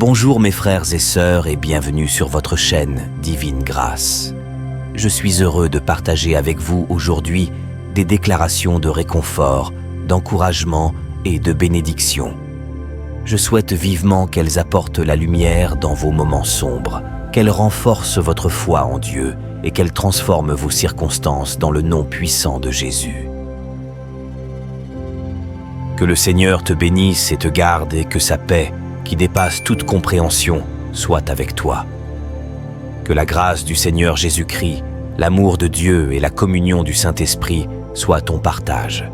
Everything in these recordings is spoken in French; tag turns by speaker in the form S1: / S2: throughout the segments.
S1: Bonjour mes frères et sœurs et bienvenue sur votre chaîne Divine Grâce. Je suis heureux de partager avec vous aujourd'hui des déclarations de réconfort, d'encouragement et de bénédiction. Je souhaite vivement qu'elles apportent la lumière dans vos moments sombres, qu'elles renforcent votre foi en Dieu et qu'elles transforment vos circonstances dans le nom puissant de Jésus. Que le Seigneur te bénisse et te garde et que sa paix, qui dépasse toute compréhension, soit avec toi. Que la grâce du Seigneur Jésus-Christ, l'amour de Dieu et la communion du Saint-Esprit soient ton partage.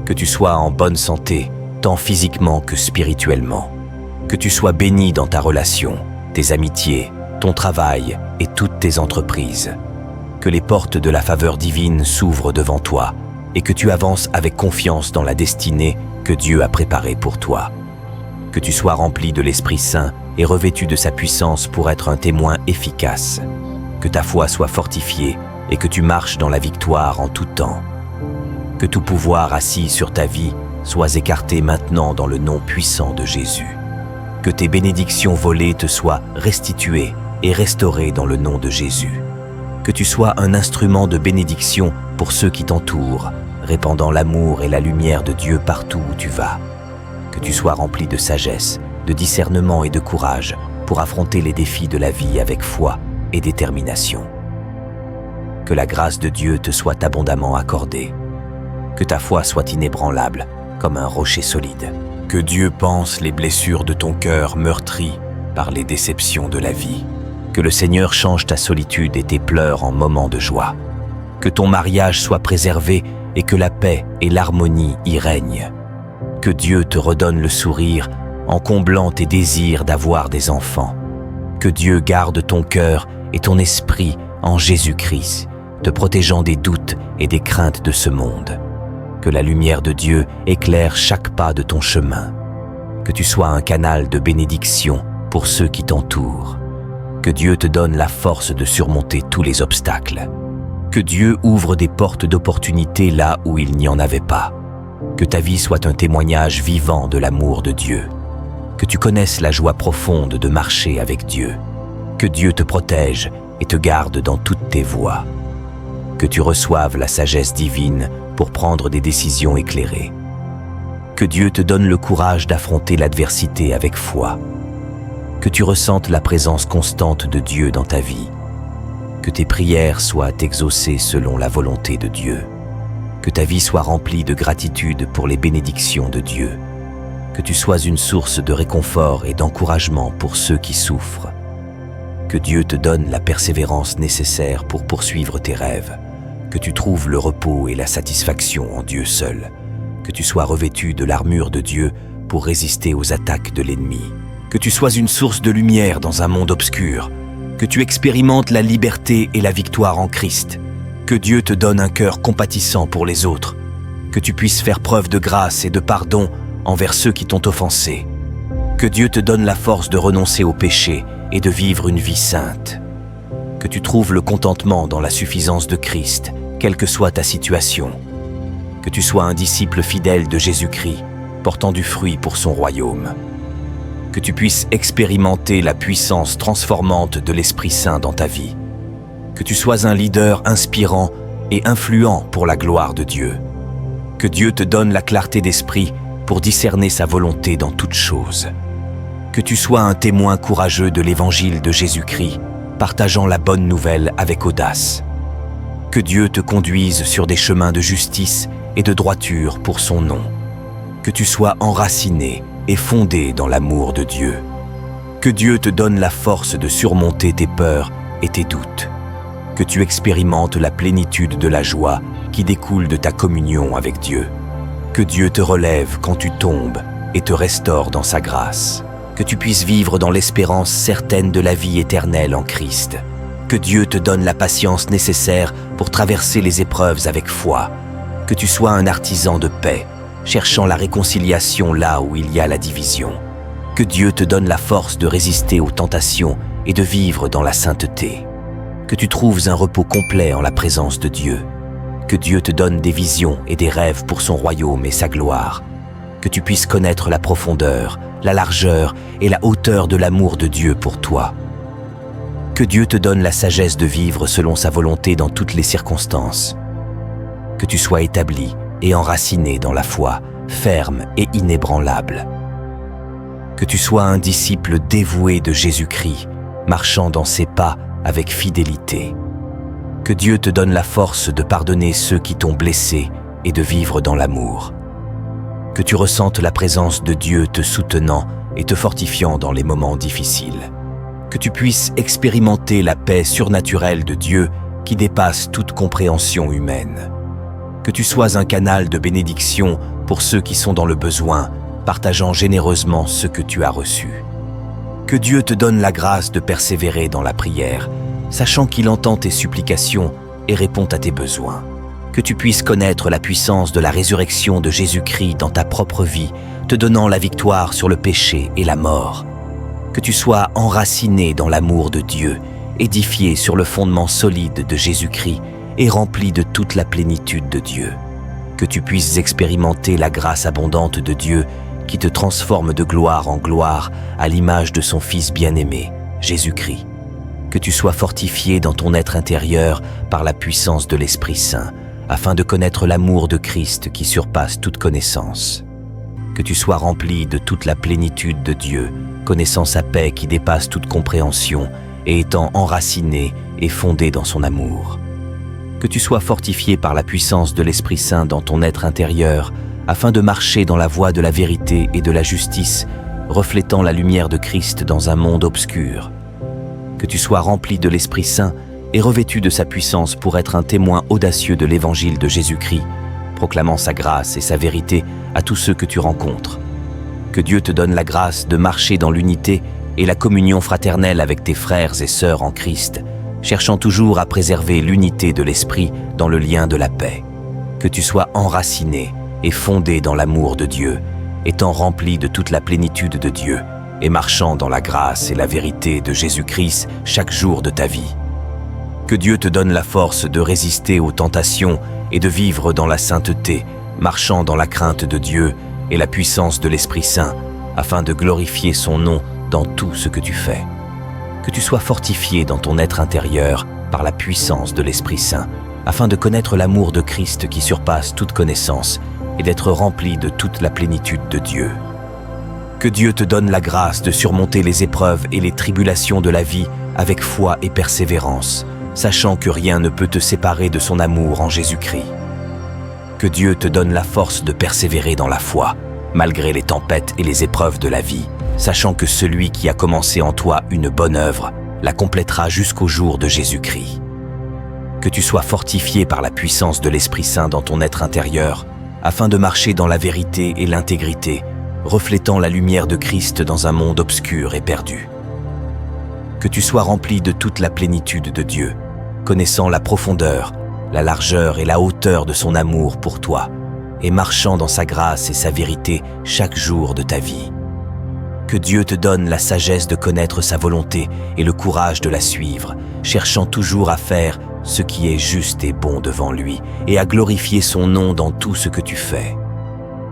S1: Que tu sois en bonne santé, tant physiquement que spirituellement. Que tu sois béni dans ta relation, tes amitiés, ton travail et toutes tes entreprises. Que les portes de la faveur divine s'ouvrent devant toi et que tu avances avec confiance dans la destinée que Dieu a préparée pour toi. Que tu sois rempli de l'Esprit Saint et revêtu de sa puissance pour être un témoin efficace. Que ta foi soit fortifiée et que tu marches dans la victoire en tout temps. Que tout pouvoir assis sur ta vie soit écarté maintenant dans le nom puissant de Jésus. Que tes bénédictions volées te soient restituées et restaurées dans le nom de Jésus. Que tu sois un instrument de bénédiction pour ceux qui t'entourent, répandant l'amour et la lumière de Dieu partout où tu vas. Que tu sois rempli de sagesse, de discernement et de courage pour affronter les défis de la vie avec foi et détermination. Que la grâce de Dieu te soit abondamment accordée. Que ta foi soit inébranlable comme un rocher solide. Que Dieu panse les blessures de ton cœur meurtri par les déceptions de la vie. Que le Seigneur change ta solitude et tes pleurs en moments de joie. Que ton mariage soit préservé et que la paix et l'harmonie y règnent. Que Dieu te redonne le sourire en comblant tes désirs d'avoir des enfants. Que Dieu garde ton cœur et ton esprit en Jésus-Christ, te protégeant des doutes et des craintes de ce monde. Que la lumière de Dieu éclaire chaque pas de ton chemin. Que tu sois un canal de bénédiction pour ceux qui t'entourent. Que Dieu te donne la force de surmonter tous les obstacles. Que Dieu ouvre des portes d'opportunité là où il n'y en avait pas. Que ta vie soit un témoignage vivant de l'amour de Dieu. Que tu connaisses la joie profonde de marcher avec Dieu. Que Dieu te protège et te garde dans toutes tes voies. Que tu reçoives la sagesse divine pour prendre des décisions éclairées. Que Dieu te donne le courage d'affronter l'adversité avec foi. Que tu ressentes la présence constante de Dieu dans ta vie. Que tes prières soient exaucées selon la volonté de Dieu. Que ta vie soit remplie de gratitude pour les bénédictions de Dieu. Que tu sois une source de réconfort et d'encouragement pour ceux qui souffrent. Que Dieu te donne la persévérance nécessaire pour poursuivre tes rêves. Que tu trouves le repos et la satisfaction en Dieu seul. Que tu sois revêtu de l'armure de Dieu pour résister aux attaques de l'ennemi. Que tu sois une source de lumière dans un monde obscur. Que tu expérimentes la liberté et la victoire en Christ. Que Dieu te donne un cœur compatissant pour les autres. Que tu puisses faire preuve de grâce et de pardon envers ceux qui t'ont offensé. Que Dieu te donne la force de renoncer au péché et de vivre une vie sainte. Que tu trouves le contentement dans la suffisance de Christ, quelle que soit ta situation. Que tu sois un disciple fidèle de Jésus-Christ, portant du fruit pour son royaume. Que tu puisses expérimenter la puissance transformante de l'Esprit Saint dans ta vie. Que tu sois un leader inspirant et influent pour la gloire de Dieu. Que Dieu te donne la clarté d'esprit pour discerner sa volonté dans toutes choses. Que tu sois un témoin courageux de l'Évangile de Jésus-Christ, partageant la bonne nouvelle avec audace. Que Dieu te conduise sur des chemins de justice et de droiture pour son nom. Que tu sois enraciné et fondé dans l'amour de Dieu. Que Dieu te donne la force de surmonter tes peurs et tes doutes. Que tu expérimentes la plénitude de la joie qui découle de ta communion avec Dieu. Que Dieu te relève quand tu tombes et te restaure dans sa grâce. Que tu puisses vivre dans l'espérance certaine de la vie éternelle en Christ. Que Dieu te donne la patience nécessaire pour traverser les épreuves avec foi. Que tu sois un artisan de paix, cherchant la réconciliation là où il y a la division. Que Dieu te donne la force de résister aux tentations et de vivre dans la sainteté. Que tu trouves un repos complet en la présence de Dieu. Que Dieu te donne des visions et des rêves pour son royaume et sa gloire. que tu puisses connaître la profondeur, la largeur et la hauteur de l'amour de Dieu pour toi. Que Dieu te donne la sagesse de vivre selon sa volonté dans toutes les circonstances. Que tu sois établi et enraciné dans la foi, ferme et inébranlable. Que tu sois un disciple dévoué de Jésus-Christ, marchant dans ses pas avec fidélité. Que Dieu te donne la force de pardonner ceux qui t'ont blessé et de vivre dans l'amour. Que tu ressentes la présence de Dieu te soutenant et te fortifiant dans les moments difficiles. Que tu puisses expérimenter la paix surnaturelle de Dieu qui dépasse toute compréhension humaine. Que tu sois un canal de bénédiction pour ceux qui sont dans le besoin, partageant généreusement ce que tu as reçu. Que Dieu te donne la grâce de persévérer dans la prière, sachant qu'il entend tes supplications et répond à tes besoins. Que tu puisses connaître la puissance de la résurrection de Jésus-Christ dans ta propre vie, te donnant la victoire sur le péché et la mort. Que tu sois enraciné dans l'amour de Dieu, édifié sur le fondement solide de Jésus-Christ et rempli de toute la plénitude de Dieu. Que tu puisses expérimenter la grâce abondante de Dieu qui te transforme de gloire en gloire à l'image de son Fils bien-aimé, Jésus-Christ. Que tu sois fortifié dans ton être intérieur par la puissance de l'Esprit Saint, afin de connaître l'amour de Christ qui surpasse toute connaissance. Que tu sois rempli de toute la plénitude de Dieu, connaissant sa paix qui dépasse toute compréhension et étant enraciné et fondé dans son amour. Que tu sois fortifié par la puissance de l'Esprit Saint dans ton être intérieur, afin de marcher dans la voie de la vérité et de la justice, reflétant la lumière de Christ dans un monde obscur. Que tu sois rempli de l'Esprit Saint et revêtu de sa puissance pour être un témoin audacieux de l'Évangile de Jésus-Christ, proclamant sa grâce et sa vérité à tous ceux que tu rencontres. Que Dieu te donne la grâce de marcher dans l'unité et la communion fraternelle avec tes frères et sœurs en Christ, cherchant toujours à préserver l'unité de l'Esprit dans le lien de la paix. Que tu sois enraciné et fondé dans l'amour de Dieu, étant rempli de toute la plénitude de Dieu et marchant dans la grâce et la vérité de Jésus-Christ chaque jour de ta vie. Que Dieu te donne la force de résister aux tentations et de vivre dans la sainteté, marchant dans la crainte de Dieu et la puissance de l'Esprit Saint, afin de glorifier son nom dans tout ce que tu fais. Que tu sois fortifié dans ton être intérieur par la puissance de l'Esprit Saint, afin de connaître l'amour de Christ qui surpasse toute connaissance et d'être rempli de toute la plénitude de Dieu. Que Dieu te donne la grâce de surmonter les épreuves et les tribulations de la vie avec foi et persévérance, sachant que rien ne peut te séparer de son amour en Jésus-Christ. Que Dieu te donne la force de persévérer dans la foi, malgré les tempêtes et les épreuves de la vie, sachant que celui qui a commencé en toi une bonne œuvre la complétera jusqu'au jour de Jésus-Christ. Que tu sois fortifié par la puissance de l'Esprit Saint dans ton être intérieur, afin de marcher dans la vérité et l'intégrité, reflétant la lumière de Christ dans un monde obscur et perdu. Que tu sois rempli de toute la plénitude de Dieu, connaissant la profondeur, la largeur et la hauteur de son amour pour toi, et marchant dans sa grâce et sa vérité chaque jour de ta vie. Que Dieu te donne la sagesse de connaître sa volonté et le courage de la suivre, cherchant toujours à faire ce qui est juste et bon devant lui, et à glorifier son nom dans tout ce que tu fais.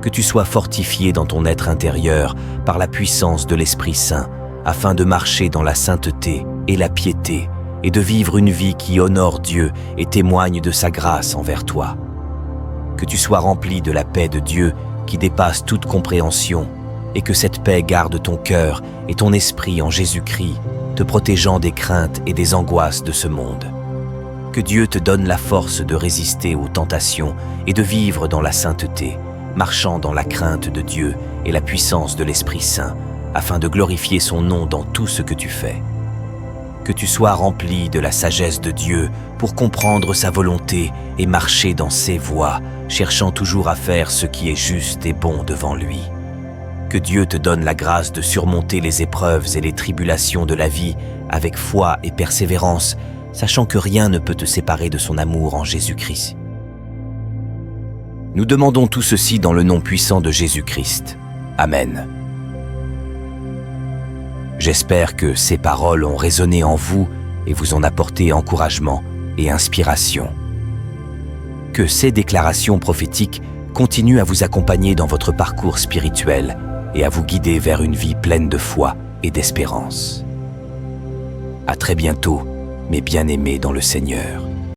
S1: Que tu sois fortifié dans ton être intérieur par la puissance de l'Esprit Saint, afin de marcher dans la sainteté et la piété, et de vivre une vie qui honore Dieu et témoigne de sa grâce envers toi. Que tu sois rempli de la paix de Dieu qui dépasse toute compréhension, et que cette paix garde ton cœur et ton esprit en Jésus-Christ, te protégeant des craintes et des angoisses de ce monde. Que Dieu te donne la force de résister aux tentations et de vivre dans la sainteté, marchant dans la crainte de Dieu et la puissance de l'Esprit Saint, afin de glorifier son nom dans tout ce que tu fais. Que tu sois rempli de la sagesse de Dieu pour comprendre sa volonté et marcher dans ses voies, cherchant toujours à faire ce qui est juste et bon devant lui. Que Dieu te donne la grâce de surmonter les épreuves et les tribulations de la vie avec foi et persévérance, sachant que rien ne peut te séparer de son amour en Jésus-Christ. Nous demandons tout ceci dans le nom puissant de Jésus-Christ. Amen. J'espère que ces paroles ont résonné en vous et vous ont apporté encouragement et inspiration. Que ces déclarations prophétiques continue à vous accompagner dans votre parcours spirituel et à vous guider vers une vie pleine de foi et d'espérance. À très bientôt, mes bien-aimés dans le Seigneur.